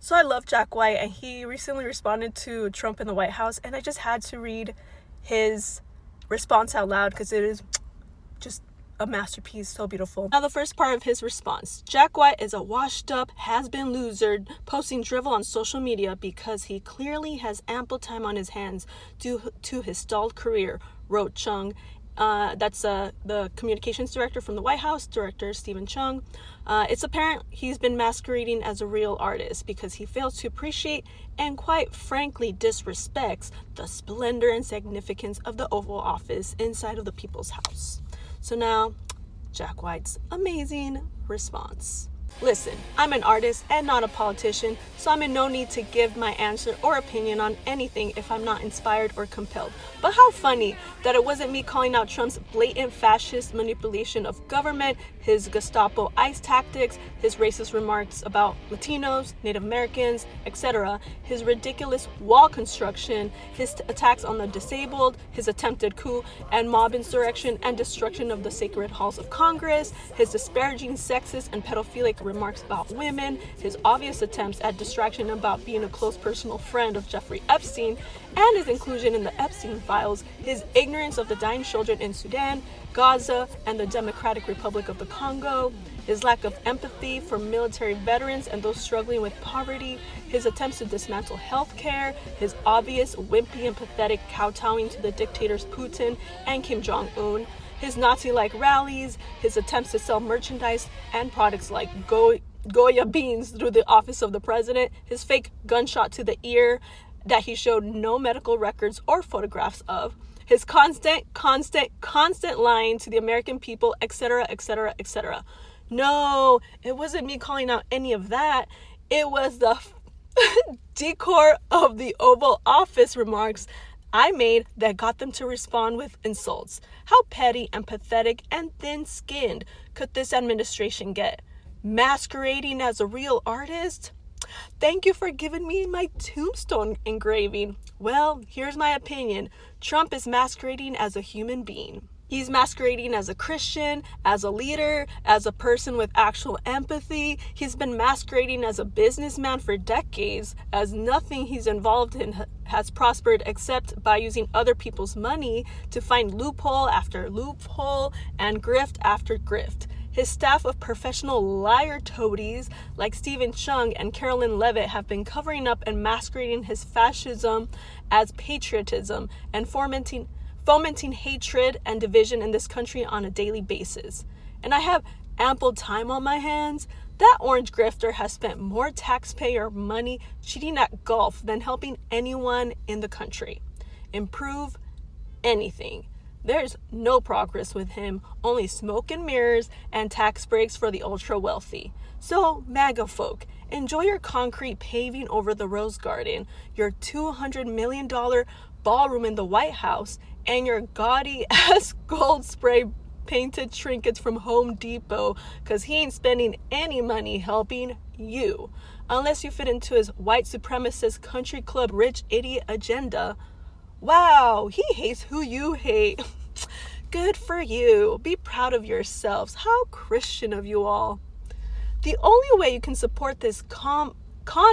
So I love Jack White, and he recently responded to Trump in the White House, and I just had to read his response out loud because it is just a masterpiece, so beautiful. Now the first part of his response. Jack White is a washed up, has-been loser, posting drivel on social media because he clearly has ample time on his hands due to his stalled career, wrote Chung. That's the communications director from the White House, Director Stephen Chung. It's apparent he's been masquerading as a real artist because he fails to appreciate and quite frankly disrespects the splendor and significance of the Oval Office inside of the People's House. So now, Jack White's amazing response. Listen, I'm an artist and not a politician, so I'm in no need to give my answer or opinion on anything if I'm not inspired or compelled. But how funny that it wasn't me calling out Trump's blatant fascist manipulation of government, his Gestapo ICE tactics, his racist remarks about Latinos, Native Americans, etc., his ridiculous wall construction, his attacks on the disabled, his attempted coup and mob insurrection and destruction of the sacred halls of Congress, his disparaging sexist and pedophilic remarks about women, his obvious attempts at distraction about being a close personal friend of Jeffrey Epstein, and his inclusion in the Epstein files, his ignorance of the dying children in Sudan, Gaza, and the Democratic Republic of the Congo, his lack of empathy for military veterans and those struggling with poverty, his attempts to dismantle healthcare, his obvious wimpy and pathetic kowtowing to the dictators Putin and Kim Jong-un, his Nazi-like rallies, his attempts to sell merchandise and products like Goya beans through the office of the president, his fake gunshot to the ear that he showed no medical records or photographs of, his constant lying to the American people, etc., etc., etc. No, it wasn't me calling out any of that. It was the decor of the Oval Office remarks I made that got them to respond with insults. How petty and pathetic and thin-skinned could this administration get? Masquerading as a real artist? Thank you for giving me my tombstone engraving. Well, here's my opinion. Trump is masquerading as a human being. He's masquerading as a Christian, as a leader, as a person with actual empathy. He's been masquerading as a businessman for decades, as nothing he's involved in has prospered except by using other people's money to find loophole after loophole and grift after grift. His staff of professional liar toadies like Stephen Chung and Carolyn Levitt have been covering up and masquerading his fascism as patriotism and fomenting hatred and division in this country on a daily basis. And I have ample time on my hands. That orange grifter has spent more taxpayer money cheating at golf than helping anyone in the country improve anything. There's no progress with him, only smoke and mirrors and tax breaks for the ultra wealthy. So, MAGA folk, enjoy your concrete paving over the Rose Garden, your $200 million ballroom in the White House, and your gaudy ass gold spray painted trinkets from Home Depot, because he ain't spending any money helping you. Unless you fit into his white supremacist country club rich idiot agenda. Wow, he hates who you hate. Good for you. Be proud of yourselves. How Christian of you all. The only way you can support this con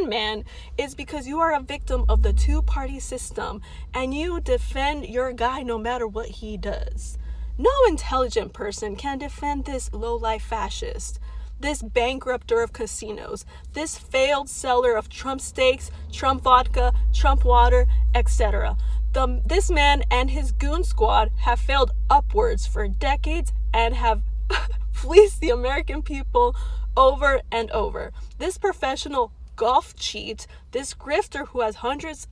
man is because you are a victim of the two-party system and you defend your guy no matter what he does. No intelligent person can defend this low-life fascist, this bankrupter of casinos, this failed seller of Trump steaks, Trump vodka, Trump water, etc. This man and his goon squad have failed upwards for decades and have fleeced the American people over and over. This professional golf cheat, this grifter who has hundreds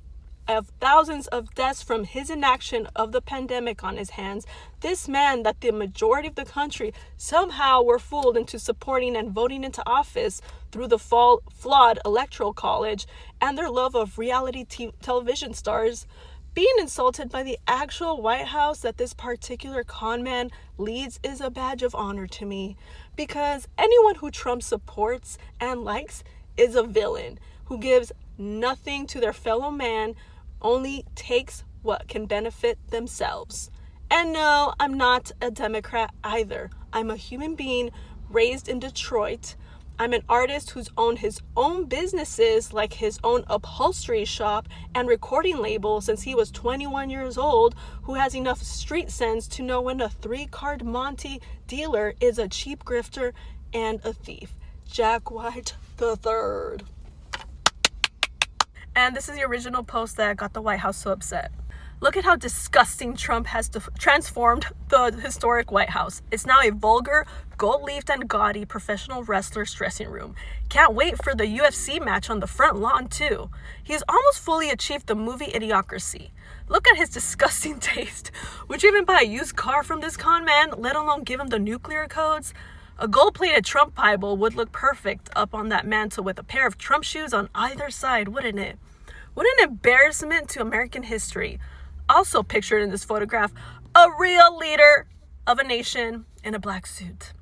of thousands of deaths from his inaction of the pandemic on his hands, this man that the majority of the country somehow were fooled into supporting and voting into office through the flawed electoral college and their love of reality television stars, being insulted by the actual White House that this particular con man leads is a badge of honor to me, because anyone who Trump supports and likes is a villain who gives nothing to their fellow man, only takes what can benefit themselves. And no, I'm not a Democrat either. I'm a human being raised in Detroit, I'm an artist who's owned his own businesses, like his own upholstery shop and recording label since he was 21 years old, who has enough street sense to know when a 3-card Monte dealer is a cheap grifter and a thief. Jack White III. And this is the original post that got the White House so upset. Look at how disgusting Trump has transformed the historic White House. It's now a vulgar, gold-leafed and gaudy professional wrestler's dressing room. Can't wait for the UFC match on the front lawn, too. He's almost fully achieved the movie Idiocracy. Look at his disgusting taste. Would you even buy a used car from this con man, let alone give him the nuclear codes? A gold-plated Trump Bible would look perfect up on that mantle with a pair of Trump shoes on either side, wouldn't it? What an embarrassment to American history. Also pictured in this photograph, a real leader of a nation in a black suit.